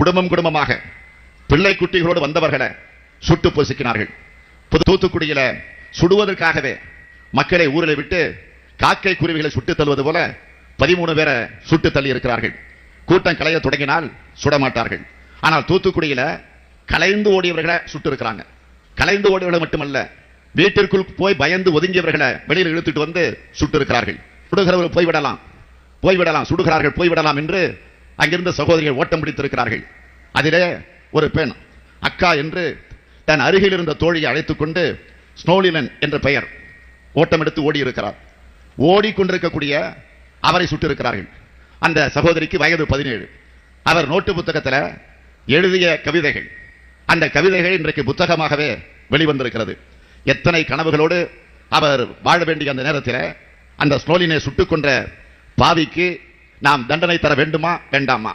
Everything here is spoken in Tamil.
குடும்பமாக பிள்ளை குட்டிகளோடு வந்தவர்களை சுட்டு பொசுக்கினார்கள். தூத்துக்குடியில சுடுவதற்காகவே மக்களை ஊரில் விட்டு காக்கை குருவிகளை சுட்டு தள்ளுவது போல 13 பேரை சுட்டு தள்ளி இருக்கிறார்கள். கூட்டம் கலைய தொடங்கினால் சுடமாட்டார்கள். ஆனால் தூத்துக்குடியில கலைந்து ஓடியவர்களை சுட்டு இருக்கிறாங்க. கலைந்து ஓடியவர்கள் மட்டுமல்ல, வீட்டிற்குள் போய் பயந்து ஒதுங்கியவர்களை வெளியில் இழுத்துட்டு வந்து சுட்டு இருக்கிறார்கள். சுடுகிறவர்கள் போய்விடலாம், சுடுகிறார்கள் போய்விடலாம் என்று அங்கிருந்த சகோதரிகள் ஓட்டம் பிடித்திருக்கிறார்கள். அதிலே ஒரு பெண் அக்கா என்று தன் அருகில் இருந்த தோழியை அழைத்துக் கொண்டு ஸ்னோலினன் என்ற பெயர் ஓட்டம் எடுத்து ஓடி இருக்கிறார். ஓடிக்கொண்டிருக்கக்கூடிய அவரை சுட்டு இருக்கிறார்கள். அந்த சகோதரிக்கு வயது 17. அவர் நோட்டு புத்தகத்தில் எழுதிய கவிதைகள், அந்த கவிதைகள் இன்றைக்கு புத்தகமாகவே வெளிவந்திருக்கிறது. எத்தனை கனவுகளோடு அவர் வாழ வேண்டிய அந்த நேரத்தில் அந்த ஸ்னோலினை சுட்டுக் கொன்ற பாவிக்கு நாம் தண்டனை தர வேண்டுமா வேண்டாமா?